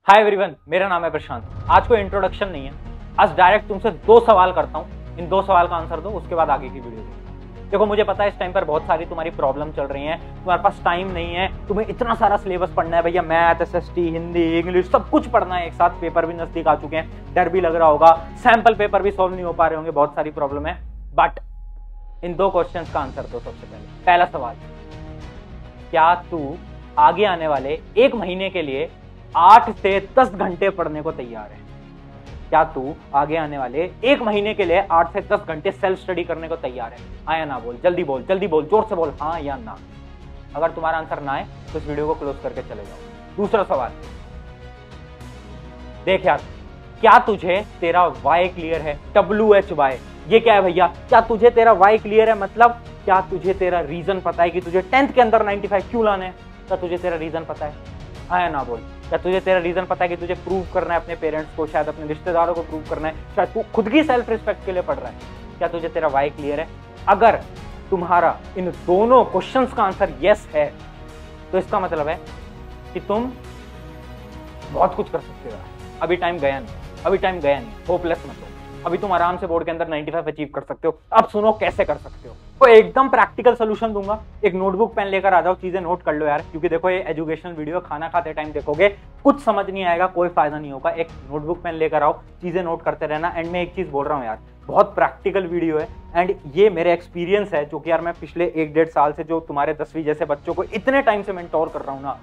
Hi everyone, मेरा नाम है प्रशांत। आज कोई इंट्रोडक्शन नहीं है, आज डायरेक्ट तुमसे दो सवाल करता हूँ। इन दो सवाल का आंसर दो, उसके बाद आगे की वीडियो देखो। मुझे पता है इस टाइम पर बहुत सारी तुम्हारी प्रॉब्लम चल रही है, तुम्हारे पास टाइम नहीं है, तुम्हें इतना सारा सिलेबस पढ़ना है भैया, मैथ, एसएसटी, हिंदी, इंग्लिश सब कुछ पढ़ना है एक साथ। पेपर भी नजदीक आ चुके हैं, डर भी लग रहा होगा, सैंपल पेपर भी सॉल्व नहीं हो पा रहे होंगे, बहुत सारी प्रॉब्लम है। बट इन दो क्वेश्चन का आंसर दो। सबसे पहला सवाल, क्या तू आगे आने वाले एक महीने के लिए 8 से 10 घंटे पढ़ने को तैयार है? क्या तू आगे आने वाले एक महीने के लिए 8 से 10 घंटे सेल्फ स्टडी करने को तैयार है? हाँ या ना बोल, जल्दी बोल, जल्दी बोल, जोर से बोल, हाँ या ना। अगर तुम्हारा आंसर ना है तो इस वीडियो को क्लोज करके चले जाओ। दूसरा सवाल, देख यार, क्या तुझे तेरा वाई क्लियर है? WHY ये क्या है भैया? क्या तुझे तेरा वाई क्लियर है? मतलब क्या तुझे तेरा रीजन पता है कि तुझे 10th के अंदर 95 क्यों लाने हैं? क्या तुझे तेरा रीजन पता है? हाँ या ना बोल। क्या तुझे तेरा रीजन पता है कि तुझे प्रूव करना है अपने पेरेंट्स को, शायद अपने रिश्तेदारों को प्रूव करना है, शायद तू खुद की सेल्फ रिस्पेक्ट के लिए पढ़ रहा है? क्या तुझे तेरा वाई क्लियर है? अगर तुम्हारा इन दोनों क्वेश्चंस का आंसर यस है तो इसका मतलब है कि तुम बहुत कुछ कर सकते हो। अभी टाइम गया नहीं, अभी टाइम गया नहीं, होपलेस मत हो। अभी तुम आराम से बोर्ड के अंदर 95 अचीव कर सकते हो। अब सुनो कैसे कर सकते हो। तो एकदम प्रैक्टिकल सोल्यूशन दूंगा। एक नोटबुक पेन लेकर आ जाओ, चीजें नोट कर लो यार, क्योंकि देखो ये एजुकेशनल वीडियो, खाना खाते टाइम देखोगे, कुछ समझ नहीं आएगा, कोई फायदा नहीं होगा। एक नोटबुक पेन लेकर आओ, चीजें नोट करते रहना। एंड मैं एक चीज बोल रहा हूँ यार, बहुत प्रैक्टिकल वीडियो है एंड ये मेरे एक्सपीरियंस है, जो कि यार मैं पिछले 1-1.5 साल से जो तुम्हारे 10वीं जैसे बच्चों को इतने टाइम से मेंटोर कर रहा हूँ ना,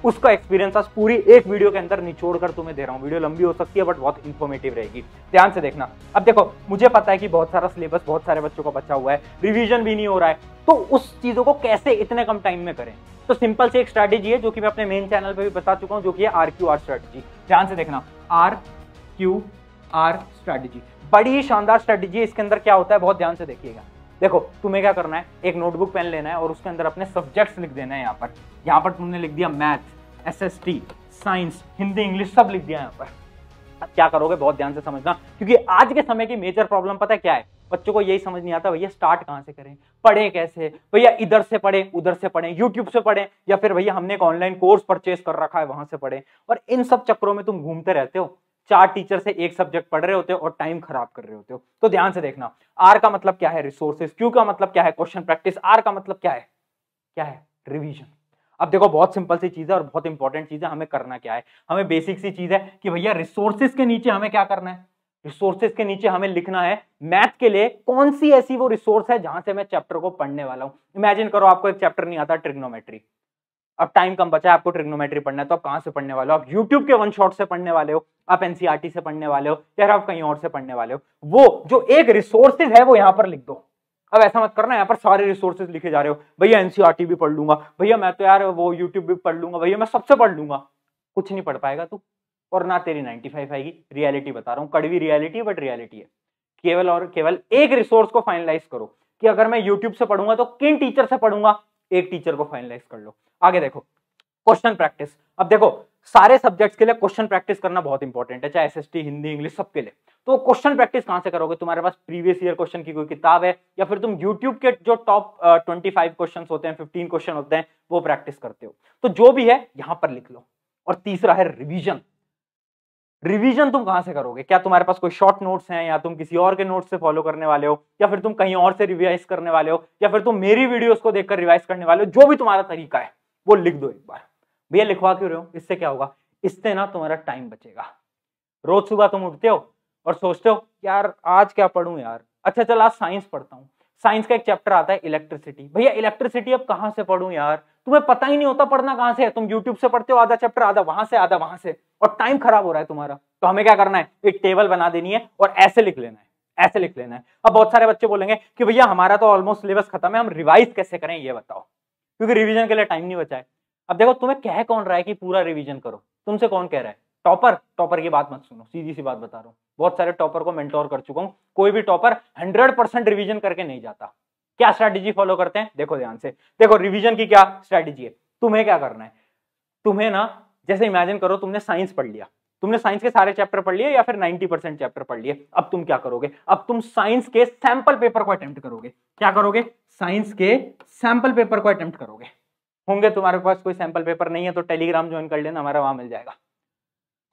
उसका एक्सपीरियंस आज पूरी एक वीडियो के अंदर निचोड़ कर तुम्हें दे रहा हूं। वीडियो लंबी हो सकती है बट बहुत इंफॉर्मेटिव रहेगी, ध्यान से देखना। अब देखो, मुझे पता है कि बहुत सारा सिलेबस बहुत सारे बच्चों का बचा हुआ है, रिवीजन भी नहीं हो रहा है, तो उस चीजों को कैसे इतने कम टाइम में करें? तो सिंपल से एक स्ट्रैटेजी है जो कि मैं अपने मेन चैनल पे भी बता चुका हूं, जो कि है RQR स्ट्रैटेजी। ध्यान से देखना, RQR स्ट्रैटेजी बड़ी ही शानदार स्ट्रैटेजी है। इसके अंदर क्या होता है, बहुत ध्यान से देखिएगा। देखो, तुम्हें क्या करना है, एक नोटबुक पेन लेना है और उसके अंदर अपने सब्जेक्ट्स लिख देना है। यहाँ पर तुमने लिख दिया math, SST, science, Hindi, English सब लिख दिया यहाँ पर। अब क्या करोगे, बहुत ध्यान से समझना, क्योंकि आज के समय की मेजर प्रॉब्लम पता है क्या है? बच्चों को यही समझ नहीं आता भैया स्टार्ट कहां से करें, पढ़े कैसे भैया, इधर से पढ़े, उधर से पढ़े, यूट्यूब से पढ़े, या फिर भैया हमने एक ऑनलाइन कोर्स परचेस कर रखा है वहां से पढ़े। और इन सब चक्करों में तुम घूमते रहते हो, 4 टीचर से एक सब्जेक्ट पढ़ रहे होते हो और टाइम खराब कर रहे होते हो। तो ध्यान से देखना, R का मतलब क्या है? रिसोर्सेज। Q का मतलब क्या है? Question practice. R का मतलब क्या है? क्या है? रिवीजन। अब देखो, बहुत सिंपल सी चीज है और बहुत इंपॉर्टेंट चीज है। हमें करना क्या है? हमें बेसिक सी चीज है कि भैया रिसोर्सेज के नीचे हमें क्या करना है? रिसोर्सेज के नीचे हमें लिखना है मैथ के लिए कौन सी ऐसी वो रिसोर्स है जहां से मैं चैप्टर को पढ़ने वाला हूं। इमेजिन करो आपको एक चैप्टर नहीं आता, ट्रिग्नोमेट्री। अब टाइम कम बचा है, आपको ट्रिग्नोमेट्री पढ़ना है, तो आप कहां से पढ़ने वाले हो? आप यूट्यूब के वन शॉट से पढ़ने वाले हो, आप एनसीईआरटी से पढ़ने वाले हो, या आप कहीं और से पढ़ने वाले हो? वो जो एक रिसोर्सेज है वो यहां पर लिख दो। अब ऐसा मत करना यहाँ पर सारे रिसोर्सेज लिखे जा रहे हो, भैया एनसीईआरटी भी पढ़ लूंगा, भैया मैं तो यार वो यूट्यूब भी पढ़ लूंगा, भैया मैं सबसे पढ़ लूंगा। कुछ नहीं पढ़ पाएगा तू, और ना तेरी 95 आएगी। रियलिटी बता रहा हूँ, कड़वी रियलिटी, बट रियलिटी है। केवल और केवल एक रिसोर्स को फाइनलाइज करो कि अगर मैं यूट्यूब से पढ़ूंगा तो किन टीचर से पढ़ूंगा, एक टीचर को फाइनलाइज कर लो। आगे देखो, क्वेश्चन प्रैक्टिस। अब देखो, सारे सब्जेक्ट्स के लिए क्वेश्चन प्रैक्टिस करना बहुत इंपॉर्टेंट है, चाहे एसएसटी, हिंदी, इंग्लिश, सबके लिए। तो क्वेश्चन प्रैक्टिस कहां से करोगे? तुम्हारे पास प्रीवियस ईयर क्वेश्चन की कोई किताब है, या फिर तुम यूट्यूब के जो टॉप 25 क्वेश्चन होते हैं, 15 क्वेश्चन होते हैं, वो प्रैक्टिस करते हो? तो जो भी है यहां पर लिख लो। और तीसरा है रिवीजन। रिवीजन तुम कहां से करोगे? क्या तुम्हारे पास कोई शॉर्ट नोट्स हैं, या तुम किसी और के नोट्स से फॉलो करने वाले हो, या फिर तुम कहीं और से रिवाइज करने वाले हो, या फिर तुम मेरी वीडियोस को देखकर रिवाइज करने वाले हो? जो भी तुम्हारा तरीका है वो लिख दो एक बार। भैया लिखवा क्यों रहे हो? इससे क्या होगा? इससे ना तुम्हारा टाइम बचेगा। रोज सुबह तुम उठते हो और सोचते हो यार आज क्या पढ़ूं यार, अच्छा चल आज साइंस पढ़ता हूं। साइंस का एक चैप्टर आता है इलेक्ट्रिसिटी, भैया इलेक्ट्रिसिटी अब कहां से पढ़ूं यार? तुम्हें पता ही नहीं होता पढ़ना कहां से है। तुम यूट्यूब से पढ़ते हो, आधा चैप्टर, आधा वहां से, आधा वहां से, और टाइम खराब हो रहा है तुम्हारा। तो हमें क्या करना है? एक टेबल बना देनी है और ऐसे लिख लेना है, ऐसे लिख लेना है। अब बहुत सारे बच्चे बोलेंगे कि भैया हमारा तो ऑलमोस्ट सिलेबस खत्म है, हम रिवाइज कैसे करें ये बताओ, क्योंकि रिवीजन के लिए टाइम नहीं बचा है। अब देखो, तुम्हें कह कौन रहा है कि पूरा रिवीजन करो? तुमसे कौन कह रहा है? टॉपर। टॉपर की बात मत सुनो, सीधी सी बात बता रहा हूं, बहुत सारे टॉपर को मेंटोर कर चुका हूं। कोई भी टॉपर 100% रिवीजन करके नहीं जाता। क्या स्ट्रैटेजी फॉलो करते हैं? देखो ध्यान से, देखो रिवीजन की क्या स्ट्रैटेजी है। तुम्हें क्या करना है? तुम्हें ना, जैसे इमेजिन करो तुमने साइंस पढ़ लिया, तुमने साइंस के सारे चैप्टर पढ़ लिए या फिर 90% चैप्टर पढ़ लिए। अब तुम क्या करोगे? अब तुम साइंस के सैंपल पेपर को अटेम्प्ट करोगे। क्या करोगे? साइंस के सैंपल पेपर को अटेम्प्ट करोगे। होंगे तुम्हारे पास कोई सैंपल पेपर नहीं है तो टेलीग्राम ज्वाइन कर लेना, हमारा वहां मिल जाएगा।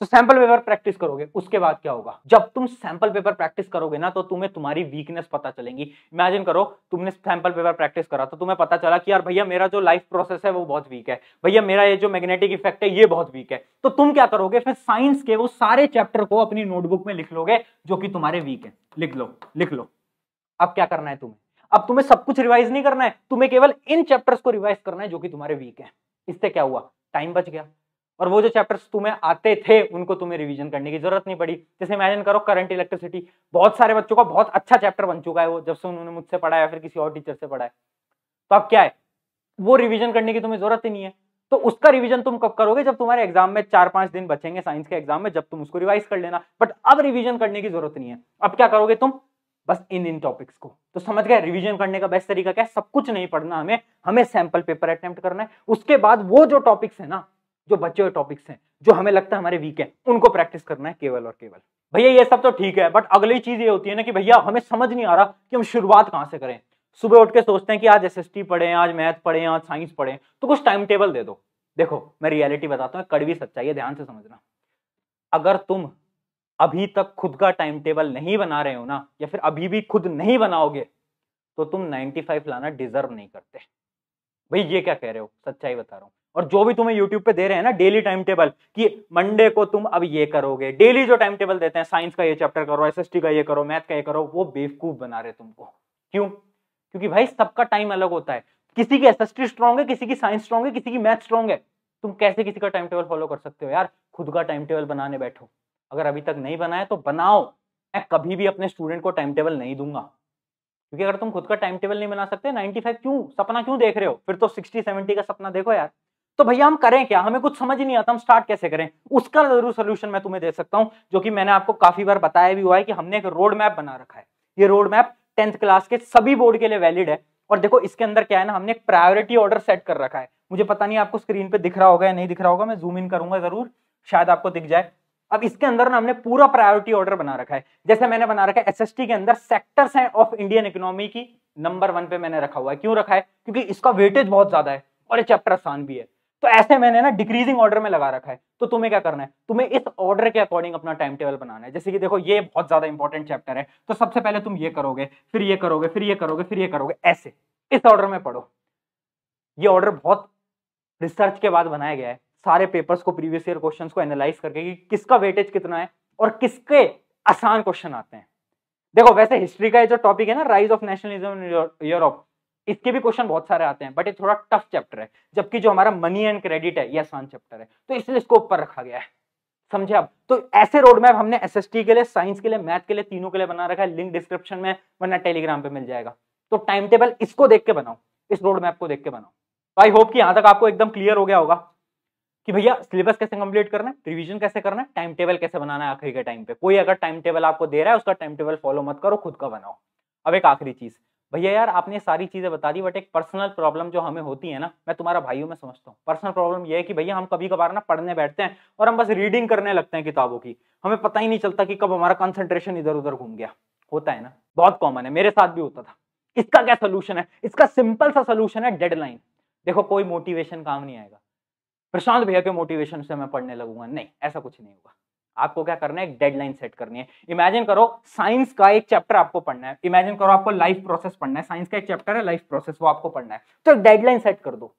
तो सैंपल पेपर प्रैक्टिस करोगे, उसके बाद क्या होगा, जब तुम सैंपल पेपर प्रैक्टिस करोगे ना तो तुम्हें तुम्हारी वीकनेस पता चलेगी। इमेजिन करो तुमने सैंपल पेपर प्रैक्टिस करा तो तुम्हें पता चला कि यार भैया मेरा जो लाइफ प्रोसेस है वो बहुत वीक है, भैया मेरा ये जो मैग्नेटिक इफेक्ट है ये बहुत वीक है। तो तुम क्या करोगे, फिर साइंस के वो सारे चैप्टर को अपनी नोटबुक में लिख लोगे जो कि तुम्हारे वीक है। लिख लो, लिख लो। अब क्या करना है तुम्हें, अब तुम्हें सब कुछ रिवाइज नहीं करना है, तुम्हें केवल इन चैप्टर्स को रिवाइज करना है जो कि तुम्हारे वीक है। इससे क्या हुआ, टाइम बच गया, और वो जो चैप्टर्स तुम्हें आते थे उनको तुम्हें रिवीजन करने की जरूरत नहीं पड़ी। जैसे इमेजिन करो करंट इलेक्ट्रिसिटी, बहुत सारे बच्चों का बहुत अच्छा चैप्टर बन चुका है वो, जब से उन्होंने मुझसे पढ़ा या फिर किसी और टीचर से पढ़ा है। तो अब क्या है, वो रिवीजन करने की तुम्हें जरूरत ही नहीं है। तो उसका रिवीजन तुम कब करोगे, जब तुम्हारे एग्जाम में 4-5 दिन बचेंगे साइंस के एग्जाम में, जब तुम उसको रिवाइज कर लेना। बट अब रिवीजन करने की जरूरत नहीं है। अब क्या करोगे तुम, बस इन टॉपिक्स को तो समझ गए। रिवीजन करने का बेस्ट तरीका क्या है, सब कुछ नहीं पढ़ना हमें, हमें सैंपल पेपर अटेम्प्ट करना है। उसके बाद वो जो टॉपिक्स है ना, जो बचे हुए टॉपिक्स हैं जो हमें लगता है हमारे वीक है, उनको प्रैक्टिस करना है केवल और केवल। भैया ये सब तो ठीक है, बट अगली चीज ये होती है ना कि भैया हमें समझ नहीं आ रहा कि हम शुरुआत कहां से करें। सुबह उठ के सोचते हैं कि आज एसएसटी पढ़ें, आज मैथ पढ़ें, आज साइंस पढ़ें, तो कुछ टाइम टेबल दे दो। देखो मैं रियलिटी बताता हूँ, कड़वी सच्चाई है, ध्यान से समझना। अगर तुम अभी तक खुद का टाइम टेबल नहीं बना रहे हो ना, या फिर अभी भी खुद नहीं बनाओगे, तो तुम 95 लाना डिजर्व नहीं करते। भाई ये क्या कह रहे हो, सच्चाई बता रहा हूं। और जो भी तुम्हें यूट्यूब पे दे रहे हैं ना डेली टाइम टेबल, कि मंडे को तुम अब ये करोगे, डेली जो टाइम टेबल देते हैं, साइंस का ये चैप्टर करो, एसएसटी का ये करो, मैथ का ये करो, वो बेवकूफ बना रहे तुमको। क्यों, क्योंकि भाई सबका टाइम अलग होता है। किसी की एसएसटी स्ट्रॉन्ग है, किसी की साइंस स्ट्रॉन्ग है, किसी की मैथ स्ट्रॉन्ग है। तुम कैसे किसी का टाइम टेबल फॉलो कर सकते हो यार, खुद का टाइम टेबल बनाने बैठो। अगर अभी तक नहीं बनाया तो बनाओ। मैं कभी भी अपने स्टूडेंट को टाइम टेबल नहीं दूंगा, क्योंकि अगर तुम खुद का टाइम टेबल नहीं बना सकते, 95 क्यों सपना क्यों देख रहे हो, फिर तो 60-70 का सपना देखो यार। तो भैया हम करें क्या, हमें कुछ समझ ही नहीं आता, हम स्टार्ट कैसे करें, उसका जरूर सोल्यूशन मैं तुम्हें दे सकता हूं, जो कि मैंने आपको काफी बार बताया भी हुआ है कि हमने एक रोड मैप बना रखा है। ये रोड मैप 10th क्लास के सभी बोर्ड के लिए वैलिड है। और देखो इसके अंदर क्या है ना, हमने एक प्रायोरिटी ऑर्डर सेट कर रखा है। मुझे पता नहीं आपको स्क्रीन पे दिख रहा होगा या नहीं दिख रहा होगा, मैं जूम इन करूंगा जरूर, शायद आपको दिख जाए। अब इसके अंदर ना हमने पूरा प्रायोरिटी ऑर्डर बना रखा है। जैसे मैंने बना रखा है एसएसटी के अंदर सेक्टर्स हैं ऑफ इंडियन इकोनॉमी की, नंबर 1 पे मैंने रखा हुआ है। क्यों रखा है, क्योंकि इसका वेटेज बहुत ज्यादा है और ये चैप्टर आसान भी है। तो ऐसे मैंने ना डिक्रीजिंग ऑर्डर में लगा रखा है। तो तुम्हें क्या करना है, तुम्हें इस ऑर्डर के अकॉर्डिंग अपना टाइम टेबल बनाना है। जैसे कि देखो ये बहुत ज्यादा इंपॉर्टेंट चैप्टर है, तो सबसे पहले तुम ये करोगे, फिर ये करोगे, फिर ये करोगे, फिर ये करोगे, ऐसे इस ऑर्डर में पढ़ो। ये ऑर्डर बहुत रिसर्च के बाद बनाया गया है, सारे पेपर्स को, प्रीवियस ईयर क्वेश्चंस को एनालाइज करके कि किसका वेटेज कितना है और किसके आसान क्वेश्चन आते हैं। देखो वैसे हिस्ट्री का ये जो टॉपिक है ना, rise of nationalism in Europe, इसके भी क्वेश्चन बहुत सारे आते हैं, बट ये थोड़ा टफ चैप्टर है। जबकि जो हमारा मनी एंड क्रेडिट है ये आसान चैप्टर है, तो इसलिए इसको ऊपर रखा गया है। समझे आप? तो ऐसे रोड मैप हमने एसएसटी के लिए, साइंस के लिए, मैथ के लिए, तीनों के लिए बना रखा है। लिंक डिस्क्रिप्शन में वरना टेलीग्राम पे मिल जाएगा। तो टाइम टेबल इसको देख के बनाओ, इस रोड मैप को देख के बनाओ। आई होप कि यहां तक आपको एकदम क्लियर हो गया होगा कि भैया सिलेबस कैसे कंप्लीट करना है, रिवीजन कैसे करना है, टाइम टेबल कैसे बनाना है आखिरी के टाइम पे। कोई अगर टाइम टेबल आपको दे रहा है उसका टाइम टेबल फॉलो मत करो, खुद का बनाओ। अब एक आखिरी चीज, भैया यार आपने सारी चीजें बता दी, बट एक पर्सनल प्रॉब्लम जो हमें होती है ना, मैं तुम्हारा भाइयों में समझता हूँ। पर्सनल प्रॉब्लम ये है कि भैया हम कभी कभार ना पढ़ने बैठते हैं और हम बस रीडिंग करने लगते हैं किताबों की, हमें पता ही नहीं चलता कि कब हमारा कंसंट्रेशन इधर उधर घूम गया। होता है ना, बहुत कॉमन है, मेरे साथ भी होता था। इसका क्या सोल्यूशन है, इसका सिंपल सा सोल्यूशन है डेडलाइन। देखो कोई मोटिवेशन काम नहीं आएगा, प्रशांत भैया के मोटिवेशन से मैं पढ़ने लगूंगा, नहीं, ऐसा कुछ नहीं होगा। आपको क्या करना है, एक डेडलाइन सेट करनी है। इमेजिन करो साइंस का एक चैप्टर आपको पढ़ना है, इमेजिन करो आपको लाइफ प्रोसेस पढ़ना है, साइंस का एक चैप्टर है लाइफ प्रोसेस, वो आपको पढ़ना है। तो एक डेडलाइन सेट कर दो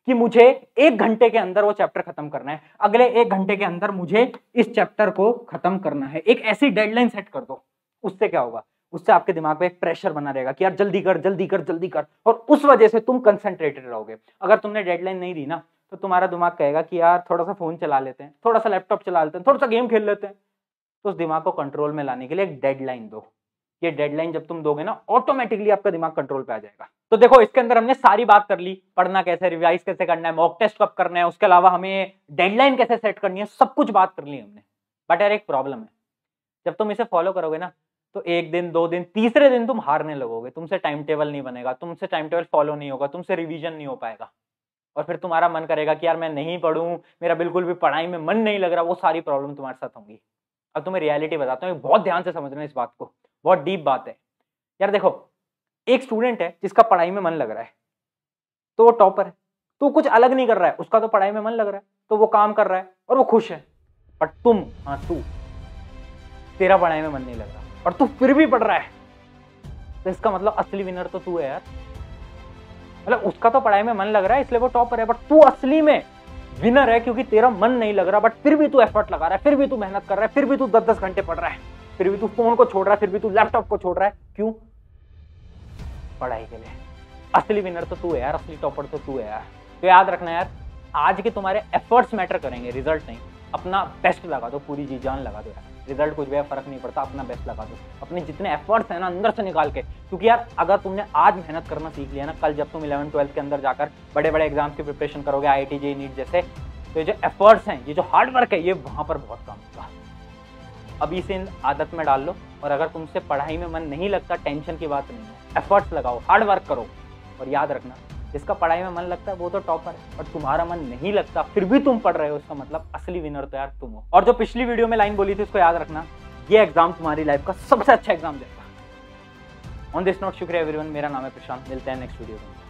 कि मुझे 1 घंटे के अंदर वो चैप्टर खत्म करना है, अगले 1 घंटे के अंदर मुझे इस चैप्टर को खत्म करना है। एक ऐसी डेडलाइन सेट कर दो। उससे क्या होगा, उससे आपके दिमाग में एक प्रेशर बना रहेगा कि यार जल्दी कर, जल्दी कर, जल्दी कर, और उस वजह से तुम कंसंट्रेटेड रहोगे। अगर तुमने डेडलाइन नहीं दी ना, तो तुम्हारा दिमाग कहेगा कि यार थोड़ा सा फोन चला लेते हैं, थोड़ा सा लैपटॉप चला लेते हैं, थोड़ा सा गेम खेल लेते हैं। तो उस दिमाग को कंट्रोल में लाने के लिए एक डेडलाइन दो। ये डेडलाइन जब तुम दोगे ना, ऑटोमेटिकली आपका दिमाग कंट्रोल पे आ जाएगा। तो देखो इसके अंदर हमने सारी बात कर ली, पढ़ना कैसे, रिवाइज कैसे करना है, मॉक टेस्ट कब करना है, उसके अलावा हमें डेडलाइन कैसे सेट करनी है, सब कुछ बात कर ली हमने। बट यार एक प्रॉब्लम है, जब तुम इसे फॉलो करोगे ना, तो 1 दिन, 2 दिन, तीसरे दिन तुम हारने लगोगे, तुमसे टाइम टेबल नहीं बनेगा, तुमसे टाइम टेबल फॉलो नहीं होगा, तुमसे रिवीजन नहीं हो पाएगा, और फिर तुम्हारा मन करेगा कि यार मैं नहीं पढ़ूं, मेरा बिल्कुल भी पढ़ाई में मन नहीं लग रहा। वो सारी प्रॉब्लम तुम्हारे साथ होंगी। अब तुम्हें रियलिटी बताता हूँ, बहुत ध्यान से समझना इस बात को, बहुत डीप बात है यार। देखो एक स्टूडेंट है जिसका पढ़ाई में मन लग रहा है, तो वो टॉपर है, तो कुछ अलग नहीं कर रहा है, उसका तो पढ़ाई में मन लग रहा है, तो वो काम कर रहा है और वो खुश है। बट तुम, हाँ तू, तेरा पढ़ाई में मन नहीं लग रहा और तू फिर भी पढ़ रहा है, तो इसका मतलब असली विनर तो तू है यार। मतलब उसका तो पढ़ाई में मन लग रहा है इसलिए वो टॉपर है, बट तू असली में विनर है क्योंकि तेरा मन नहीं लग रहा, बट फिर भी तू एफर्ट लगा रहा है, फिर भी तू मेहनत कर रहा है, फिर भी तू 10-10 घंटे पढ़ रहा है, फिर भी तू फोन को छोड़ रहा है, फिर भी तू लैपटॉप को छोड़ रहा है। क्यों? पढ़ाई के लिए। असली विनर तो तू है यार, असली टॉपर तो तू है यार। तो याद रखना यार, आज के तुम्हारे एफर्ट्स मैटर करेंगे, रिजल्ट नहीं। अपना बेस्ट लगा दो, पूरी जी जान लगा दो यार, रिजल्ट कुछ भी फर्क नहीं पड़ता, अपना बेस्ट लगा दो, अपने जितने एफर्ट्स हैं ना अंदर से निकाल के। क्योंकि यार अगर तुमने आज मेहनत करना सीख लिया ना, कल जब तुम 11th-12th के अंदर जाकर बड़े बड़े एग्जाम्स की प्रिपरेशन करोगे, IIT JEE नीट जैसे, तो ये जो एफर्ट्स हैं, ये जो हार्ड वर्क है, ये वहां पर बहुत काम होगा। अभी से आदत में डाल लो। और अगर तुमसे पढ़ाई में मन नहीं लगता, टेंशन की बात नहीं है, एफर्ट्स लगाओ, हार्ड वर्क करो। और याद रखना, जिसका पढ़ाई में मन लगता है वो तो टॉपर है, और तुम्हारा मन नहीं लगता फिर भी तुम पढ़ रहे हो, इसका मतलब असली विनर तो यार तुम हो। और जो पिछली वीडियो में लाइन बोली थी उसको याद रखना, ये एग्जाम तुम्हारी लाइफ का सबसे अच्छा एग्जाम देगा। ऑन दिस नोट, शुक्रिया एवरीवन, मेरा नाम है प्रशांत, मिलते हैं नेक्स्ट वीडियो में।